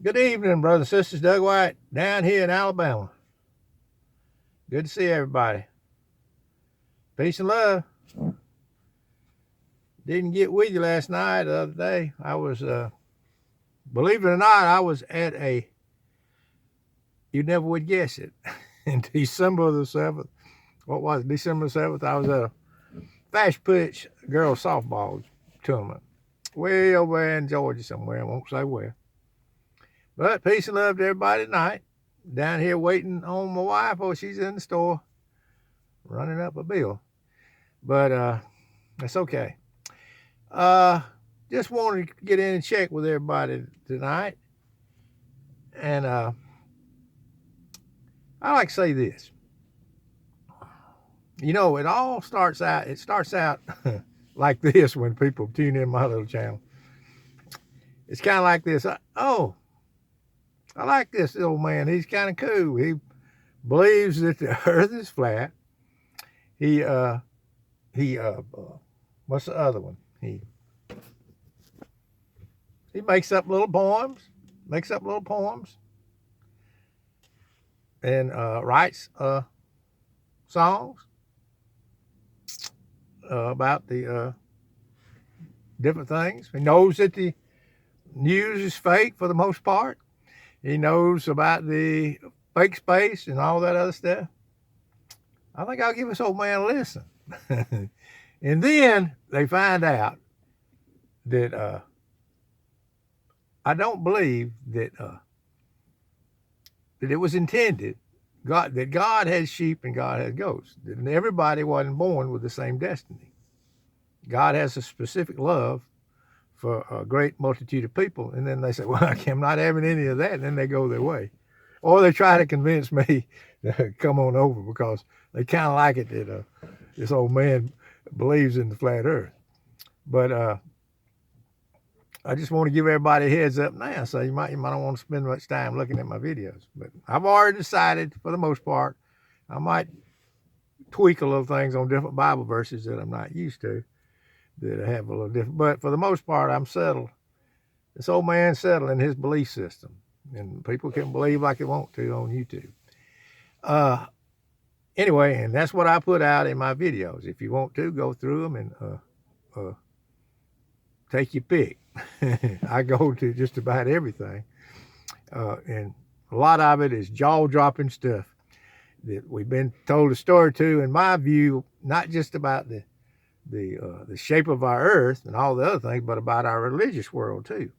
Good evening, brothers and sisters. Doug White down here in Alabama. Good to see everybody. Peace and love. Didn't get with you last night, the other day. I was, believe it or not, I was at you never would guess it, in December the 7th. What was it? December the 7th, I was at a fast pitch girls softball tournament way over there in Georgia somewhere. I won't say where. But peace and love to everybody tonight. Down here waiting on my wife. Oh, she's in the store running up a bill. But that's okay. Just wanted to get in and check with everybody tonight. And I like to say this. You know, it starts out like this when people tune in my little channel. It's kind of like this. I like this old man. He's kind of cool. He believes that the earth is flat. He what's the other one? He makes up little poems, and writes songs about the different things. He knows that the news is fake for the most part. He knows about the fake space and all that other stuff. I think I'll give this old man a listen. And then they find out that I don't believe that that it was intended that God has sheep and God has goats. That everybody wasn't born with the same destiny. God has a specific love for a great multitude of people, and then they say, "Well, I'm not having any of that," and then they go their way, or they try to convince me to come on over because they kind of like it that this old man believes in the flat Earth. But I just want to give everybody a heads up now, so you might not want to spend much time looking at my videos. But I've already decided, for the most part, I might tweak a little things on different Bible verses that I'm not used to, that I have a little different. But for the most part, I'm settled. This old man's settled in his belief system, and people can believe like they want to on YouTube. Anyway, and that's what I put out in my videos. If you want to, go through them and take your pick. I go to just about everything, and a lot of it is jaw-dropping stuff that we've been told a story to, in my view, not just about the shape of our earth and all the other things, but about our religious world too.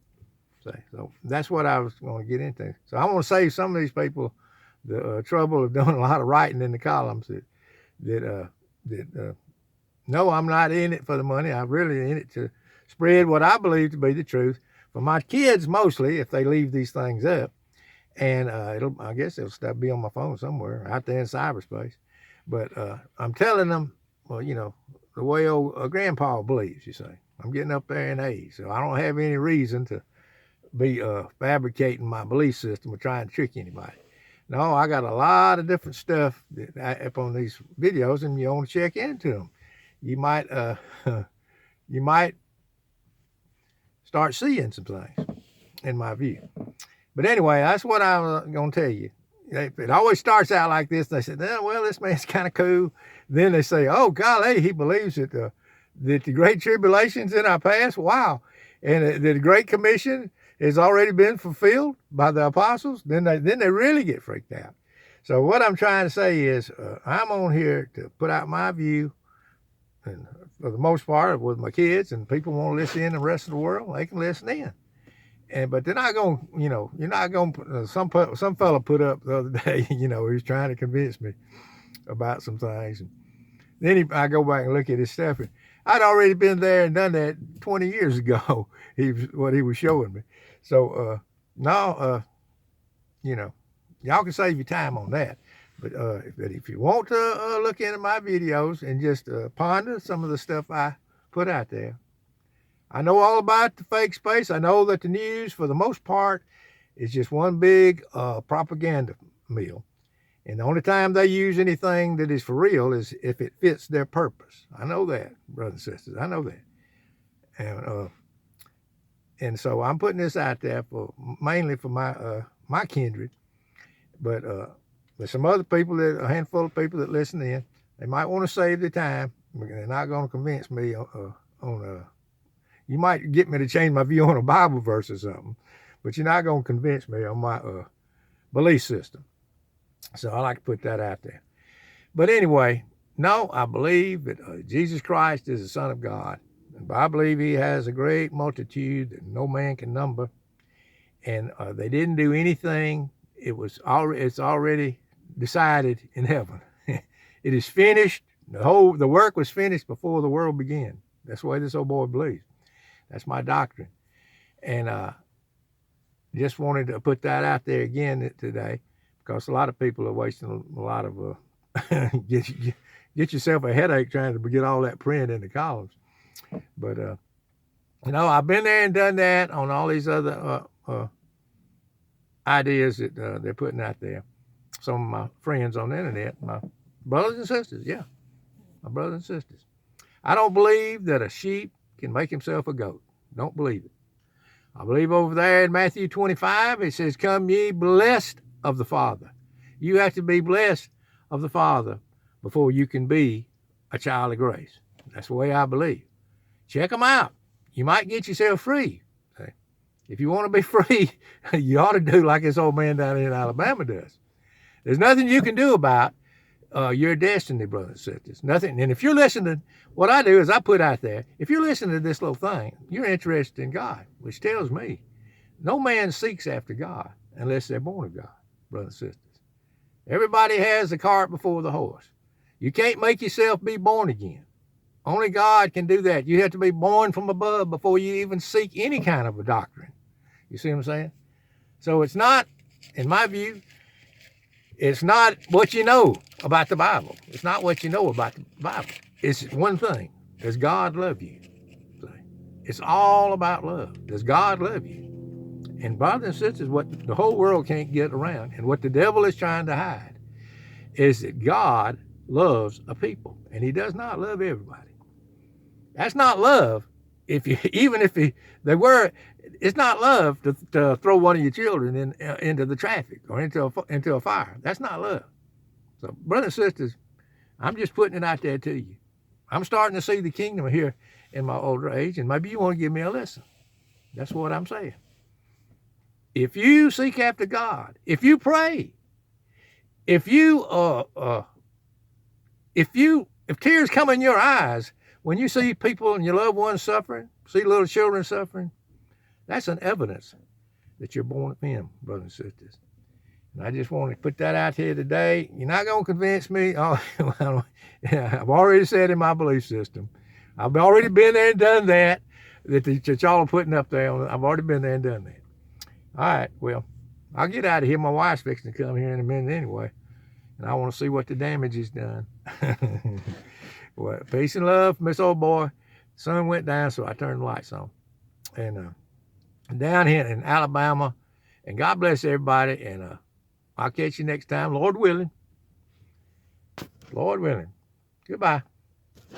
So that's what I was going to get into. So I want to save some of these people the trouble of doing a lot of writing in the columns that no, I'm not in it for the money. I'm really in it to spread what I believe to be the truth for my kids, mostly, if they leave these things up. And I guess it'll be on my phone somewhere out there in cyberspace. But I'm telling them, well, you know, the way old grandpa believes, you say. I'm getting up there in age, so I don't have any reason to be fabricating my belief system or trying to trick anybody. No, I got a lot of different stuff up on these videos, and you want to check into them. You might you might start seeing some things, in my view. But anyway, that's what I'm going to tell you. It always starts out like this. They say, oh, well, this man's kind of cool. Then they say, oh, golly, he believes that the Great Tribulation's in our past. Wow. And that the Great Commission has already been fulfilled by the apostles. Then they really get freaked out. So what I'm trying to say is I'm on here to put out my view, and for the most part, with my kids, and people want to listen in the rest of the world, they can listen in. But they're not going, you know, you're not going to, some fella put up the other day, you know, he was trying to convince me about some things. And then I go back and look at his stuff. And I'd already been there and done that 20 years ago, what he was showing me. So, no, you know, y'all can save your time on that. But if you want to look into my videos and just ponder some of the stuff I put out there, I know all about the fake space. I know that the news, for the most part, is just one big propaganda mill. And the only time they use anything that is for real is if it fits their purpose. I know that, brothers and sisters. I know that. And so I'm putting this out there for mainly for my kindred, but there's some other people a handful of people that listen in. They might want to save their time. They're not going to convince me on you might get me to change my view on a Bible verse or something, but you're not going to convince me on my belief system. So I like to put that out there. But anyway, no, I believe that Jesus Christ is the Son of God. And I believe he has a great multitude that no man can number. And they didn't do anything. It's already decided in heaven. It is finished. The work was finished before the world began. That's the way this old boy believes. That's my doctrine. And just wanted to put that out there again today, because a lot of people are wasting a lot of get yourself a headache trying to get all that print in the columns. But I've been there and done that on all these other ideas that they're putting out there. Some of my friends on the internet, my brothers and sisters, my brothers and sisters. I don't believe that a sheep can make himself a goat. Don't believe it. I believe over there in Matthew 25, it says, "Come ye blessed of the Father." You have to be blessed of the Father before you can be a child of grace. That's the way I believe. Check them out. You might get yourself free. If you want to be free, you ought to do like this old man down in Alabama does. There's nothing you can do about your destiny, brothers and sisters. Nothing. And if you're listening, what I do is I put out there, if you're listening to this little thing, you're interested in God, which tells me no man seeks after God unless they're born of God, brothers and sisters. Everybody has the cart before the horse. You can't make yourself be born again. Only God can do that. You have to be born from above before you even seek any kind of a doctrine. You see what I'm saying? So it's not, in my view, it's not what you know about the Bible. It's not what you know about the Bible. It's one thing. Does God love you? It's all about love. Does God love you? And brothers and sisters, what the whole world can't get around, and what the devil is trying to hide, is that God loves a people, and he does not love everybody. That's not love. It's not love to throw one of your children into the traffic or into a fire. That's not love. So, brothers and sisters, I'm just putting it out there to you. I'm starting to see the kingdom here in my older age, and maybe you want to give me a lesson. That's what I'm saying. If you seek after God, if you pray, if tears come in your eyes when you see people and your loved ones suffering, see little children suffering, that's an evidence that you're born of him, brothers and sisters. And I just want to put that out here today. You're not going to convince me. Oh, well, I've already said in my belief system. I've already been there and done that that y'all are putting up there. I've already been there and done that. All right, well, I'll get out of here. My wife's fixing to come here in a minute anyway, and I want to see what the damage is done. Well, peace and love, Miss Old Boy. The sun went down, so I turned the lights on. And down here in Alabama, and God bless everybody, and I'll catch you next time, Lord willing. Lord willing. Goodbye.